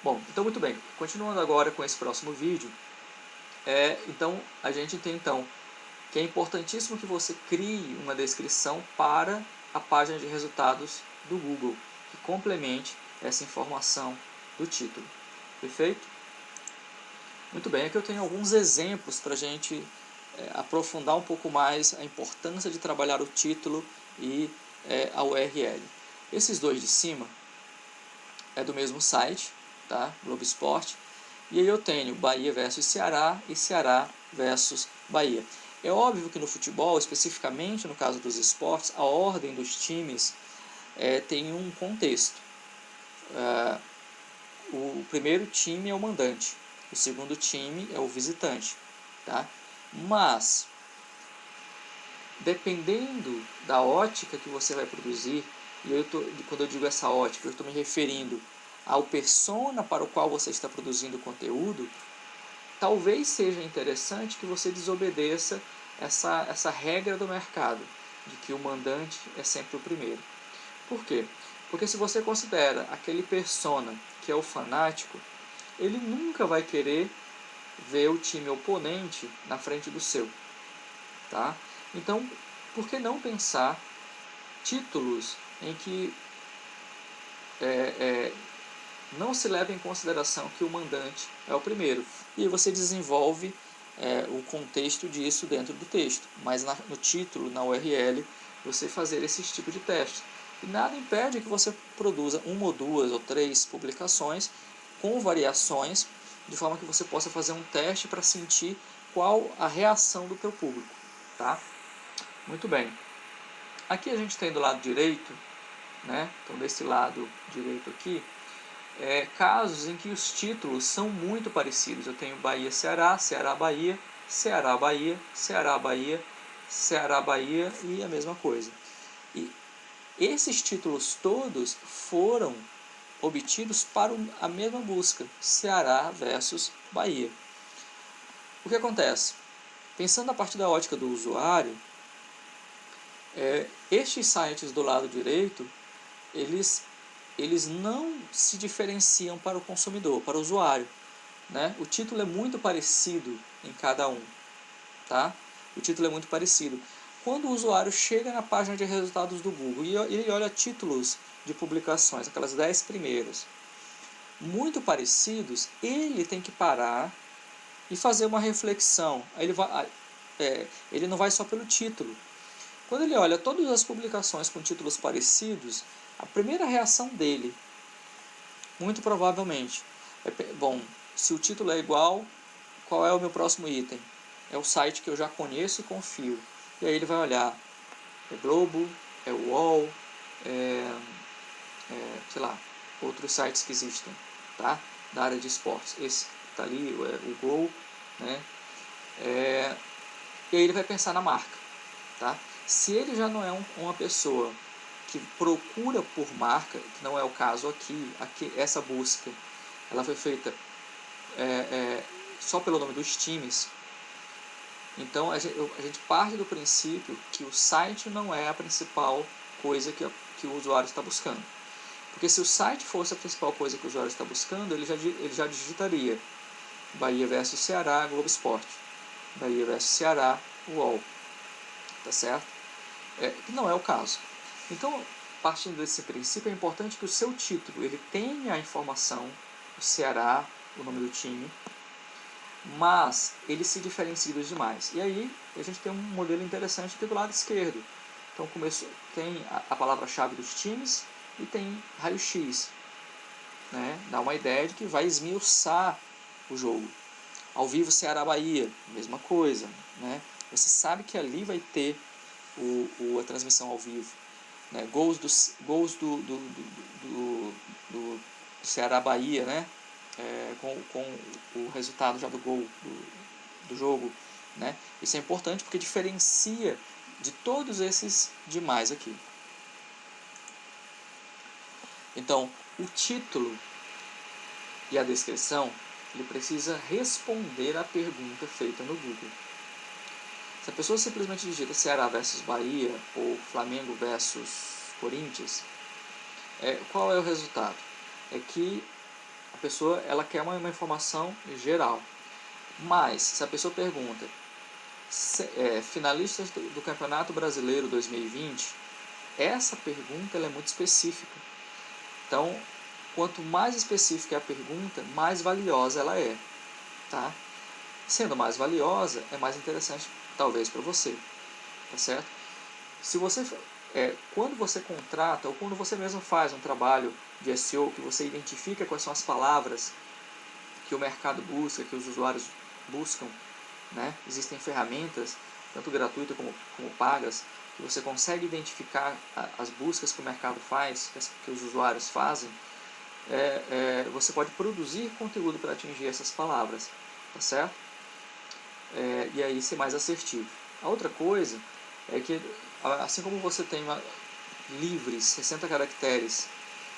Bom, então muito bem, continuando agora com esse próximo vídeo, então a gente tem então que é importantíssimo que você crie uma descrição para a página de resultados do Google, que complemente essa informação do título. Perfeito? Muito bem, aqui eu tenho alguns exemplos para a gente aprofundar um pouco mais a importância de trabalhar o título e a URL. Esses dois de cima é do mesmo site, tá? Globo Esporte. E aí eu tenho Bahia versus Ceará e Ceará versus Bahia. É óbvio que no futebol, especificamente no caso dos esportes, a ordem dos times tem um contexto. O primeiro time é o mandante, o segundo time é o visitante. Tá? Mas, dependendo da ótica que você vai produzir, e quando eu digo essa ótica, eu estou me referindo ao persona para o qual você está produzindo o conteúdo, talvez seja interessante que você desobedeça essa regra do mercado, de que o mandante é sempre o primeiro. Por quê? Porque se você considera aquele persona que é o fanático, ele nunca vai querer ver o time oponente na frente do seu. Tá? Então, por que não pensar títulos em que não se leva em consideração que o mandante é o primeiro? E aí você desenvolve o contexto disso dentro do texto, mas no título, na URL, você fazer esse tipo de teste. E nada impede que você produza uma ou duas ou três publicações com variações, de forma que você possa fazer um teste para sentir qual a reação do teu público. Tá? Muito bem. Aqui a gente tem do lado direito, né? Então desse lado direito aqui, casos em que os títulos são muito parecidos. Eu tenho Bahia-Ceará, Ceará-Bahia, Ceará-Bahia, Ceará-Bahia, Ceará-Bahia e a mesma coisa. E esses títulos todos foram obtidos para a mesma busca, Ceará versus Bahia. O que acontece? Pensando a partir da ótica do usuário, estes sites do lado direito, eles não se diferenciam para o consumidor, para o usuário. Né? O título é muito parecido em cada um. Tá? O título é muito parecido. Quando o usuário chega na página de resultados do Google e ele olha títulos de publicações, aquelas 10 primeiras, muito parecidos, ele tem que parar e fazer uma reflexão. Ele não vai só pelo título. Quando ele olha todas as publicações com títulos parecidos, a primeira reação dele, muito provavelmente, bom, se o título é igual, qual é o meu próximo item? É o site que eu já conheço e confio. E aí ele vai olhar, é Globo, é UOL, sei lá, outros sites que existem, tá? Da área de esportes. Esse está ali, o Gol, né? E aí ele vai pensar na marca, tá? Se ele já não é uma pessoa que procura por marca, que não é o caso aqui essa busca, ela foi feita só pelo nome dos times. Então a gente parte do princípio que o site não é a principal coisa que o usuário está buscando. Porque se o site fosse a principal coisa que o usuário está buscando, ele já digitaria Bahia versus Ceará, Globo Esporte. Bahia versus Ceará, UOL. Tá certo? Que não é o caso. Então, partindo desse princípio, é importante que o seu título ele tenha a informação, o Ceará, o nome do time, mas ele se diferencia dos demais. E aí a gente tem um modelo interessante aqui do lado esquerdo. Então tem a palavra-chave dos times e tem raio-x. Né? Dá uma ideia de que vai esmiuçar o jogo. Ao vivo Ceará-Bahia, mesma coisa. Né? Você sabe que ali vai ter a transmissão ao vivo. Né? Gols do Ceará-Bahia, né? Com o resultado já do gol do jogo. Né? Isso é importante porque diferencia de todos esses demais aqui. Então, o título e a descrição ele precisa responder à pergunta feita no Google. Se a pessoa simplesmente digita Ceará versus Bahia ou Flamengo versus Corinthians, qual é o resultado? É que a pessoa ela quer uma informação geral. Mas, se a pessoa pergunta, finalistas do Campeonato Brasileiro 2020, essa pergunta ela é muito específica. Então, quanto mais específica é a pergunta, mais valiosa ela é. Tá? Sendo mais valiosa, é mais interessante, talvez, para você. Tá certo? Se você, quando você contrata, ou quando você mesmo faz um trabalho de SEO, que você identifica quais são as palavras que o mercado busca, que os usuários buscam, né? Existem ferramentas, tanto gratuitas como pagas, que você consegue identificar as buscas que o mercado faz, que os usuários fazem. Você pode produzir conteúdo para atingir essas palavras, tá certo? E aí ser mais assertivo. A outra coisa é que, assim como você tem livres 60 caracteres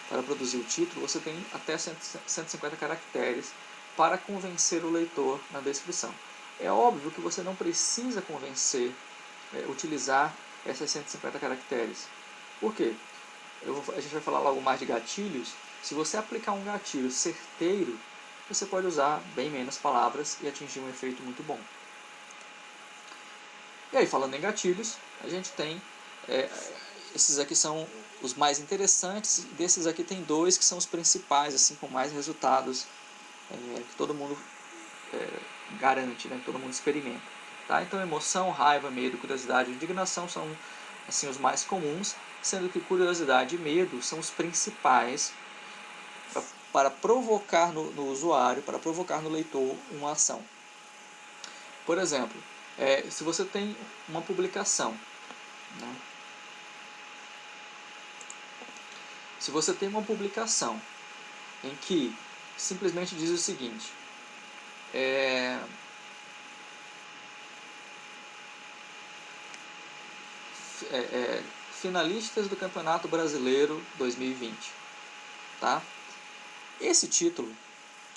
para produzir o título, você tem até 150 caracteres para convencer o leitor na descrição. É óbvio que você não precisa utilizar essas 150 caracteres. Por quê? A gente vai falar logo mais de gatilhos. Se você aplicar um gatilho certeiro, você pode usar bem menos palavras e atingir um efeito muito bom. E aí, falando em gatilhos, a gente tem esses aqui são os mais interessantes. Desses aqui tem 2 que são os principais, assim, com mais resultados que todo mundo garante, né, que todo mundo experimenta. Tá? Então, emoção, raiva, medo, curiosidade e indignação são assim, os mais comuns, sendo que curiosidade e medo são os principais para provocar no usuário, para provocar no leitor uma ação. Por exemplo, se você tem uma publicação, né, se você tem uma publicação em que simplesmente diz o seguinte, finalistas do Campeonato Brasileiro 2020, tá? Esse título,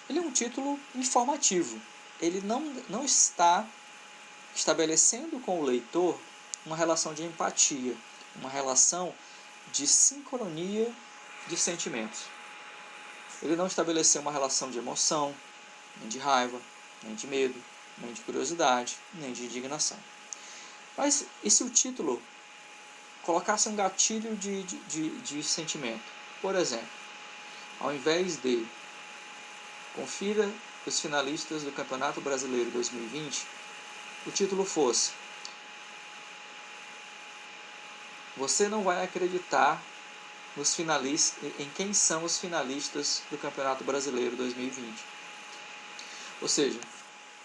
ele é um título informativo, ele não está estabelecendo com o leitor uma relação de empatia, uma relação de sincronia de sentimentos. Ele não estabeleceu uma relação de emoção, nem de raiva, nem de medo, nem de curiosidade, nem de indignação. Mas e se o título colocasse um gatilho de sentimento? Por exemplo, ao invés de confira os finalistas do Campeonato Brasileiro 2020, o título fosse: você não vai acreditar nos finalistas, em quem são os finalistas do Campeonato Brasileiro 2020. Ou seja,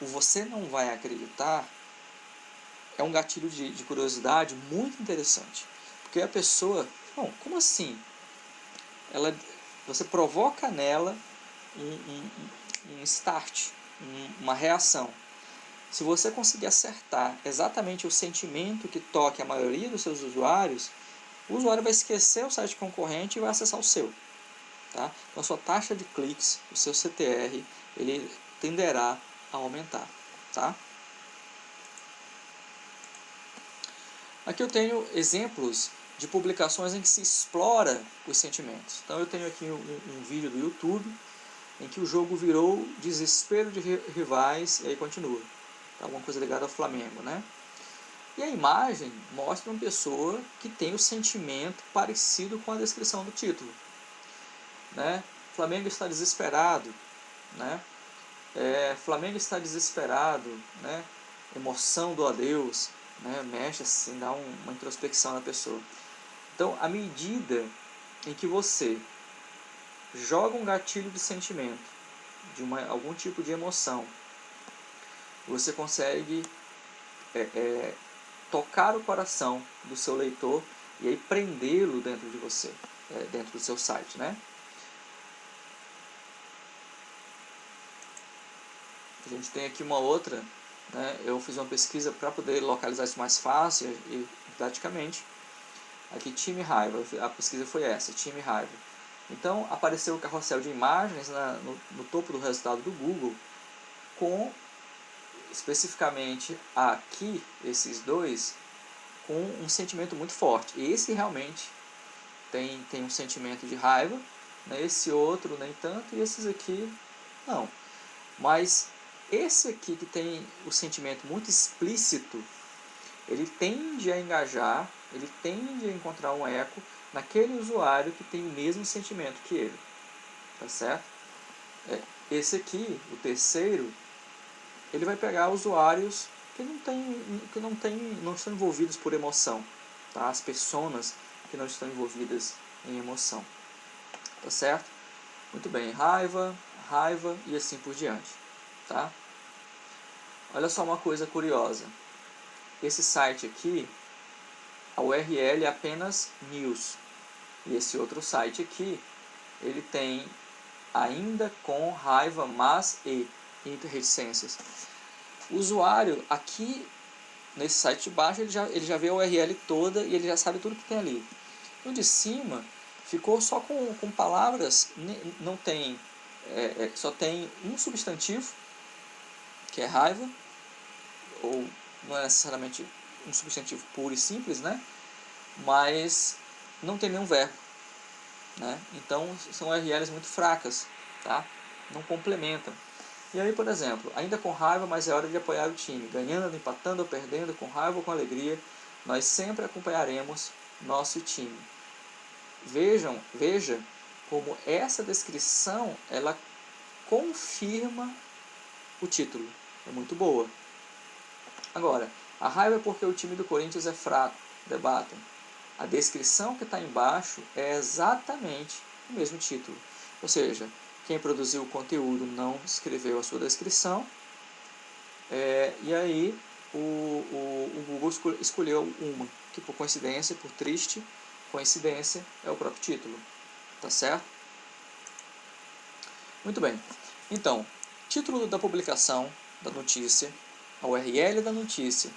o você não vai acreditar é um gatilho de curiosidade muito interessante. Porque a pessoa, não, como assim? Você provoca nela um start, uma reação. Se você conseguir acertar exatamente o sentimento que toque a maioria dos seus usuários, o usuário vai esquecer o site concorrente e vai acessar o seu. Tá? Então a sua taxa de cliques, o seu CTR, ele tenderá a aumentar. Tá? Aqui eu tenho exemplos de publicações em que se explora os sentimentos. Então eu tenho aqui um vídeo do YouTube em que o jogo virou desespero de rivais, e aí continua. Alguma coisa ligada ao Flamengo, né? E a imagem mostra uma pessoa que tem o sentimento parecido com a descrição do título. Né? Flamengo está desesperado, né? Flamengo está desesperado, né? Emoção do adeus, né? Mexe assim, dá uma introspecção na pessoa. Então, à medida em que você joga um gatilho de sentimento, de algum tipo de emoção, você consegue tocar o coração do seu leitor e aí prendê-lo dentro de você, dentro do seu site, né? A gente tem aqui uma outra, né? Eu fiz uma pesquisa para poder localizar isso mais fácil e didaticamente. Aqui, time raiva, a pesquisa foi essa, time raiva. Então, apareceu o carrossel de imagens no topo do resultado do Google, com especificamente aqui, esses dois, com um sentimento muito forte. Esse realmente tem um sentimento de raiva, né? Esse outro nem tanto, e esses aqui não. Mas esse aqui que tem o sentimento muito explícito, ele tende a engajar, ele tende a encontrar um eco naquele usuário que tem o mesmo sentimento que ele. Tá certo? Esse aqui, o terceiro, ele vai pegar usuários que não estão envolvidos por emoção, tá? As personas que não estão envolvidas em emoção. Tá certo? Muito bem, raiva e assim por diante. Tá? Olha só uma coisa curiosa. Esse site aqui, a URL é apenas news. E esse outro site aqui, ele tem ainda com raiva, mas e reticências. O usuário aqui nesse site de baixo, ele já vê a URL toda e ele já sabe tudo que tem ali. No de cima ficou só com palavras, não tem, só tem um substantivo, que é raiva, ou não é necessariamente um substantivo puro e simples, né? Mas não tem nenhum verbo, né? Então são URLs muito fracas, tá? Não complementam. E aí, por exemplo, ainda com raiva, mas é hora de apoiar o time. Ganhando, empatando ou perdendo, com raiva ou com alegria, nós sempre acompanharemos nosso time. Veja como essa descrição, ela confirma o título. É muito boa. Agora, a raiva é porque o time do Corinthians é fraco. Debatem. A descrição que está embaixo é exatamente o mesmo título. Ou seja, quem produziu o conteúdo não escreveu a sua descrição, e aí o Google escolheu uma, que por coincidência, por triste coincidência, é o próprio título. Tá certo? Muito bem. Então, título da publicação da notícia, a URL da notícia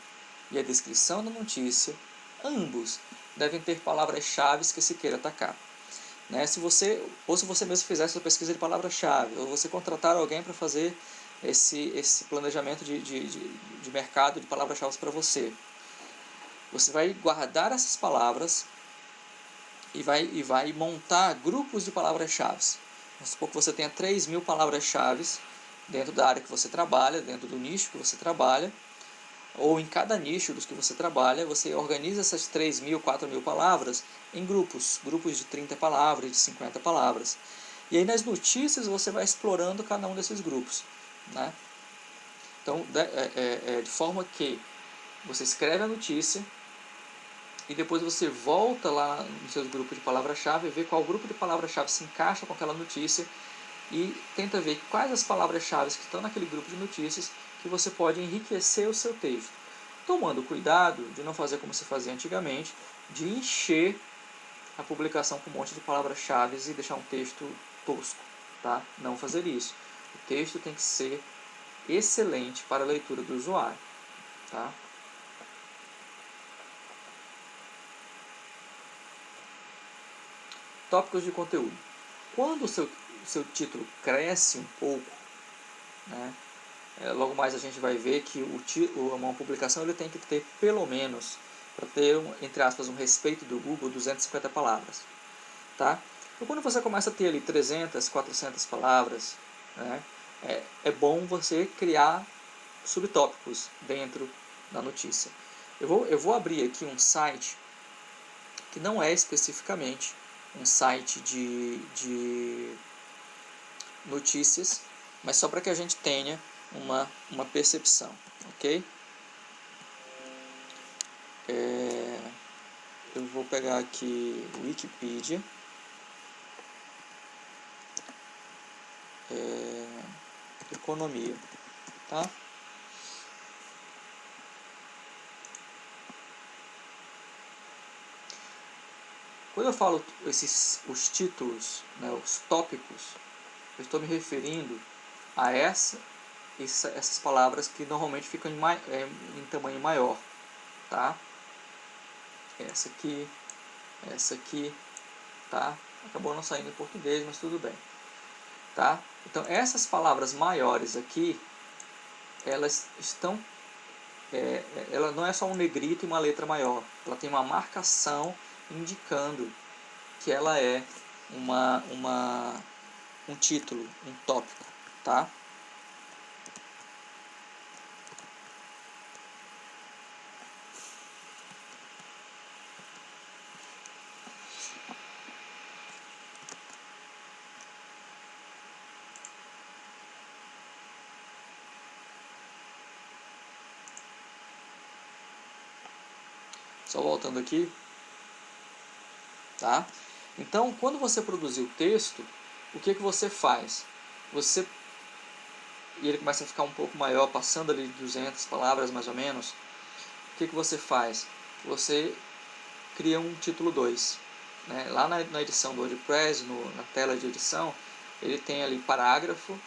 e a descrição da notícia, ambos devem ter palavras-chave que se queira atacar. Né? Se você mesmo fizer essa pesquisa de palavra-chave, ou você contratar alguém para fazer esse planejamento de mercado de palavras-chave para você, você vai guardar essas palavras e vai montar grupos de palavras-chave. Vamos supor que você tenha 3.000 palavras-chave dentro da área que você trabalha, dentro do nicho que você trabalha, ou em cada nicho dos que você trabalha, você organiza essas 3.000, 4.000 palavras em grupos de 30 palavras, de 50 palavras. E aí nas notícias você vai explorando cada um desses grupos. Né? Então, de forma que você escreve a notícia e depois você volta lá nos seus grupos de palavra-chave e vê qual grupo de palavra-chave se encaixa com aquela notícia e tenta ver quais as palavras-chave que estão naquele grupo de notícias que você pode enriquecer o seu texto. Tomando cuidado de não fazer como se fazia antigamente, de encher a publicação com um monte de palavras-chave e deixar um texto tosco. Tá? Não fazer isso. O texto tem que ser excelente para a leitura do usuário. Tá? Tópicos de conteúdo. Quando o seu título cresce um pouco, né, logo mais a gente vai ver que uma publicação ele tem que ter pelo menos, para ter, entre aspas, um respeito do Google, 250 palavras. Tá? Então quando você começa a ter ali 300, 400 palavras, né, é bom você criar subtópicos dentro da notícia. Eu vou abrir aqui um site que não é especificamente um site de notícias, mas só para que a gente tenha uma percepção, ok? Eu vou pegar aqui Wikipedia, economia, tá? Quando eu falo os títulos, né, os tópicos, eu estou me referindo a essas palavras que normalmente ficam em tamanho maior, tá? Essa aqui, tá? Acabou não saindo em português, mas tudo bem, tá? Então essas palavras maiores aqui, elas estão, ela não é só um negrito e uma letra maior, ela tem uma marcação indicando que ela é um título, um tópico, tá? Só voltando aqui, tá? Então, quando você produzir o texto, o que você faz? E ele começa a ficar um pouco maior, passando ali de 200 palavras mais ou menos. O que você faz? Você cria um título 2. Né? Lá na edição do WordPress, na tela de edição, ele tem ali parágrafo,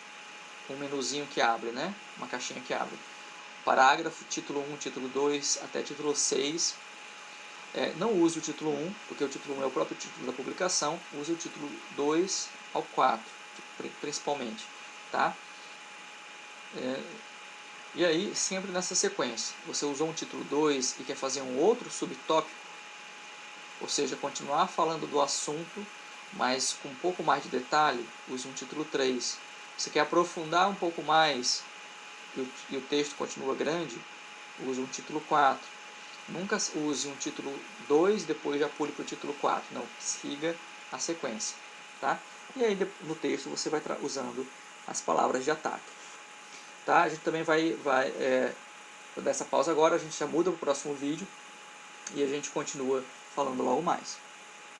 um menuzinho que abre, né? Uma caixinha que abre. Parágrafo, título 1, título 2, até título 6. Não use o título 1, porque o título 1 é o próprio título da publicação. Use o título 2 ao 4, principalmente. Tá? E aí, sempre nessa sequência. Você usou um título 2 e quer fazer um outro subtópico, ou seja, continuar falando do assunto, mas com um pouco mais de detalhe, use um título 3. Você quer aprofundar um pouco mais e o texto continua grande, use um título 4. Nunca use um título 2 e depois já pule para o título 4. Não, siga a sequência. Tá? E aí no texto você vai usando as palavras de ataque. Tá? A gente também vai dar essa pausa agora, a gente já muda para o próximo vídeo e a gente continua falando logo mais.